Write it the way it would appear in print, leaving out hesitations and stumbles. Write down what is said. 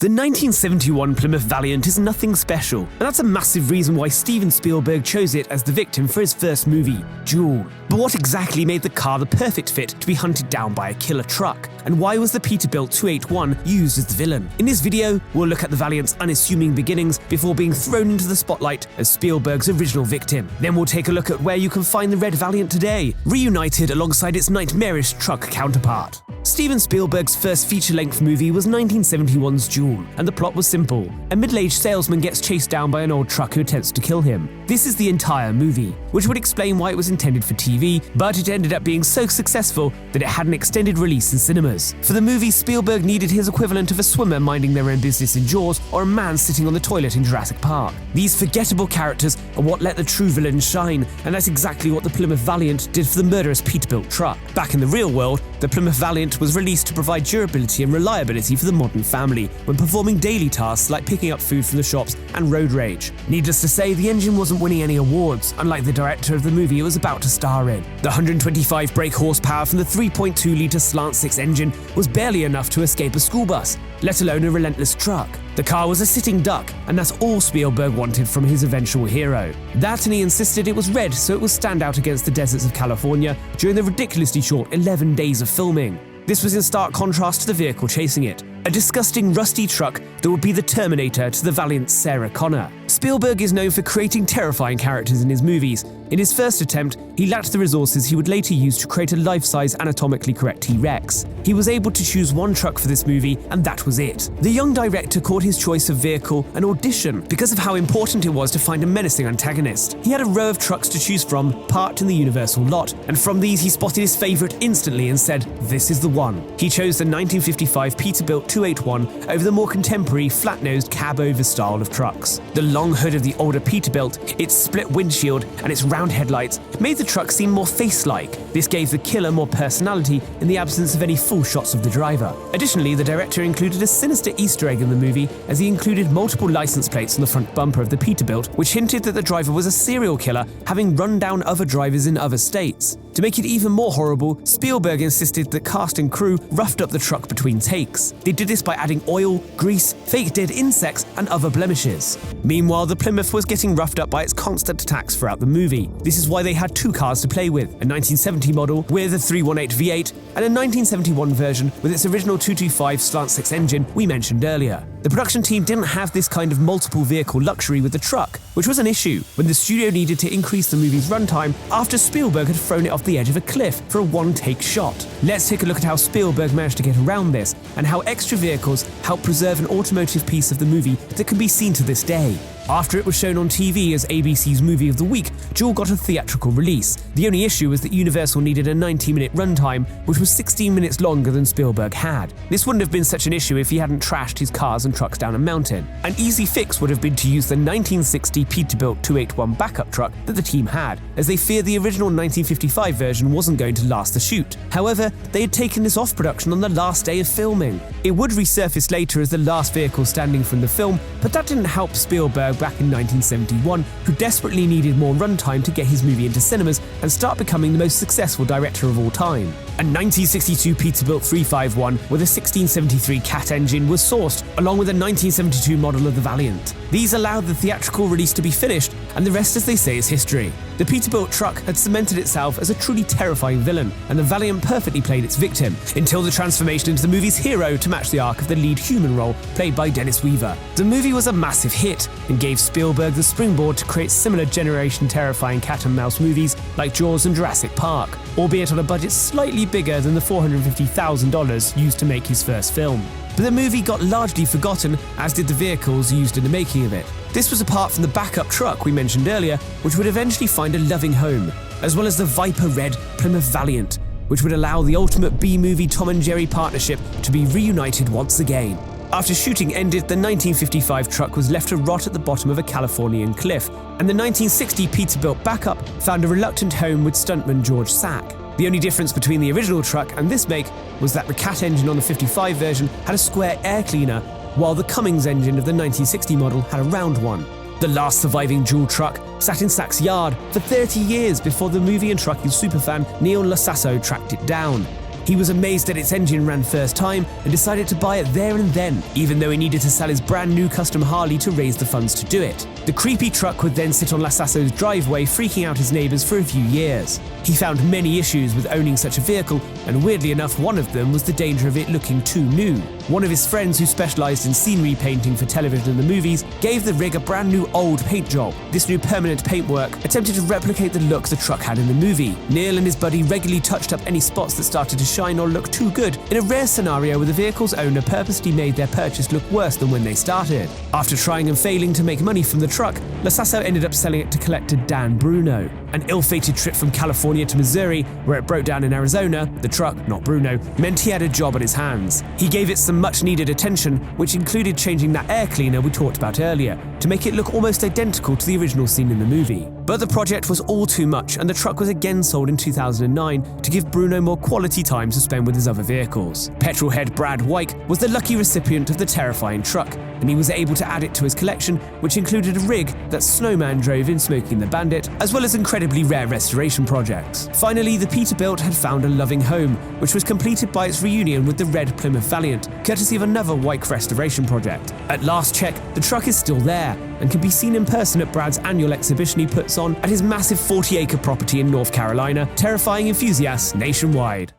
The 1971 Plymouth Valiant is nothing special, and that's a massive reason why Steven Spielberg chose it as the victim for his first movie, Duel. But what exactly made the car the perfect fit to be hunted down by a killer truck? And why was the Peterbilt 281 used as the villain? In this video, we'll look at the Valiant's unassuming beginnings before being thrown into the spotlight as Spielberg's original victim. Then we'll take a look at where you can find the Red Valiant today, reunited alongside its nightmarish truck counterpart. Steven Spielberg's first feature-length movie was 1971's Duel, and the plot was simple. A middle-aged salesman gets chased down by an old truck who attempts to kill him. This is the entire movie, which would explain why it was intended for TV, but it ended up being so successful that it had an extended release in cinemas. For the movie, Spielberg needed his equivalent of a swimmer minding their own business in Jaws or a man sitting on the toilet in Jurassic Park. These forgettable characters are what let the true villain shine, and that's exactly what the Plymouth Valiant did for the murderous Peterbilt truck. Back in the real world, the Plymouth Valiant was released to provide durability and reliability for the modern family when performing daily tasks like picking up food from the shops and road rage. Needless to say, the engine wasn't winning any awards, unlike the director of the movie it was about to star in. The 125 brake horsepower from the 3.2-litre slant-six engine was barely enough to escape a school bus, let alone a relentless truck. The car was a sitting duck, and that's all Spielberg wanted from his eventual hero. That, and he insisted it was red so it would stand out against the deserts of California during the ridiculously short 11 days of filming. This was in stark contrast to the vehicle chasing it, a disgusting rusty truck that would be the Terminator to the Valiant's Sarah Connor. Spielberg is known for creating terrifying characters in his movies. In his first attempt, he lacked the resources he would later use to create a life-size anatomically correct T-Rex. He was able to choose one truck for this movie, and that was it. The young director called his choice of vehicle an audition because of how important it was to find a menacing antagonist. He had a row of trucks to choose from, parked in the Universal lot, and from these he spotted his favourite instantly and said, "This is the one." He chose the 1955 Peterbilt 281 over the more contemporary, flat-nosed cab-over style of trucks. The long hood of the older Peterbilt, its split windshield, and its round headlights made the truck seem more face-like. This gave the killer more personality in the absence of any full shots of the driver. Additionally, the director included a sinister Easter egg in the movie, as he included multiple license plates on the front bumper of the Peterbilt, which hinted that the driver was a serial killer, having run down other drivers in other states. To make it even more horrible, Spielberg insisted that cast and crew roughed up the truck between takes. They did this by adding oil, grease, fake dead insects, and other blemishes. Meanwhile, the Plymouth was getting roughed up by its constant attacks throughout the movie. This is why they had two cars to play with, a 1970 model with a 318 V8 and a 1971 version with its original 225 slant-six engine we mentioned earlier. The production team didn't have this kind of multiple vehicle luxury with the truck, which was an issue when the studio needed to increase the movie's runtime after Spielberg had thrown it off the edge of a cliff for a one-take shot. Let's take a look at how Spielberg managed to get around this and how extra vehicles help preserve an automotive piece of the movie that can be seen to this day. After it was shown on TV as ABC's Movie of the Week, Duel got a theatrical release. The only issue was that Universal needed a 90-minute runtime, which was 16 minutes longer than Spielberg had. This wouldn't have been such an issue if he hadn't trashed his cars and trucks down a mountain. An easy fix would have been to use the 1960 Peterbilt 281 backup truck that the team had, as they feared the original 1955 version wasn't going to last the shoot. However, they had taken this off production on the last day of filming. It would resurface later as the last vehicle standing from the film, but that didn't help Spielberg back in 1971, who desperately needed more runtime to get his movie into cinemas and start becoming the most successful director of all time. A 1962 Peterbilt 351 with a 1673 Cat engine was sourced, along with a 1972 model of the Valiant. These allowed the theatrical release to be finished, and the rest, as they say, is history. The Peterbilt truck had cemented itself as a truly terrifying villain, and the Valiant perfectly played its victim, until the transformation into the movie's hero to match the arc of the lead human role, played by Dennis Weaver. The movie was a massive hit, and gave Spielberg the springboard to create similar generation terrifying cat and mouse movies like Jaws and Jurassic Park, albeit on a budget slightly bigger than the $450,000 used to make his first film. But the movie got largely forgotten, as did the vehicles used in the making of it. This was apart from the backup truck we mentioned earlier, which would eventually find a loving home, as well as the Viper Red Plymouth Valiant, which would allow the ultimate B-movie Tom and Jerry partnership to be reunited once again. After shooting ended, the 1955 truck was left to rot at the bottom of a Californian cliff, and the 1960 Peterbilt backup found a reluctant home with stuntman George Sack. The only difference between the original truck and this make was that the Cat engine on the 55 version had a square air cleaner, while the Cummins engine of the 1960 model had a round one. The last surviving Duel truck sat in Sack's yard for 30 years before the movie and trucking superfan Neil Lasasso tracked it down. He was amazed that its engine ran first time and decided to buy it there and then, even though he needed to sell his brand new custom Harley to raise the funds to do it. The creepy truck would then sit on Lasasso's driveway, freaking out his neighbours for a few years. He found many issues with owning such a vehicle, and weirdly enough, one of them was the danger of it looking too new. One of his friends who specialised in scenery painting for television and the movies gave the rig a brand new old paint job. This new permanent paintwork attempted to replicate the look the truck had in the movie. Neil and his buddy regularly touched up any spots that started to shine or look too good, in a rare scenario where the vehicle's owner purposely made their purchase look worse than when they started. After trying and failing to make money from the truck, Lasasso ended up selling it to collector Dan Bruno. An ill-fated trip from California to Missouri, where it broke down in Arizona, the truck, not Bruno, meant he had a job on his hands. He gave it some much-needed attention, which included changing that air cleaner we talked about earlier, to make it look almost identical to the original scene in the movie. But the project was all too much, and the truck was again sold in 2009 to give Bruno more quality time to spend with his other vehicles. Petrolhead Brad Wyke was the lucky recipient of the terrifying truck, and he was able to add it to his collection, which included a rig that Snowman drove in Smokey and the Bandit, as well as incredibly rare restoration projects. Finally, the Peterbilt had found a loving home, which was completed by its reunion with the red Plymouth Valiant, courtesy of another Wyke restoration project. At last check, the truck is still there, and can be seen in person at Brad's annual exhibition he puts on at his massive 40-acre property in North Carolina, terrifying enthusiasts nationwide.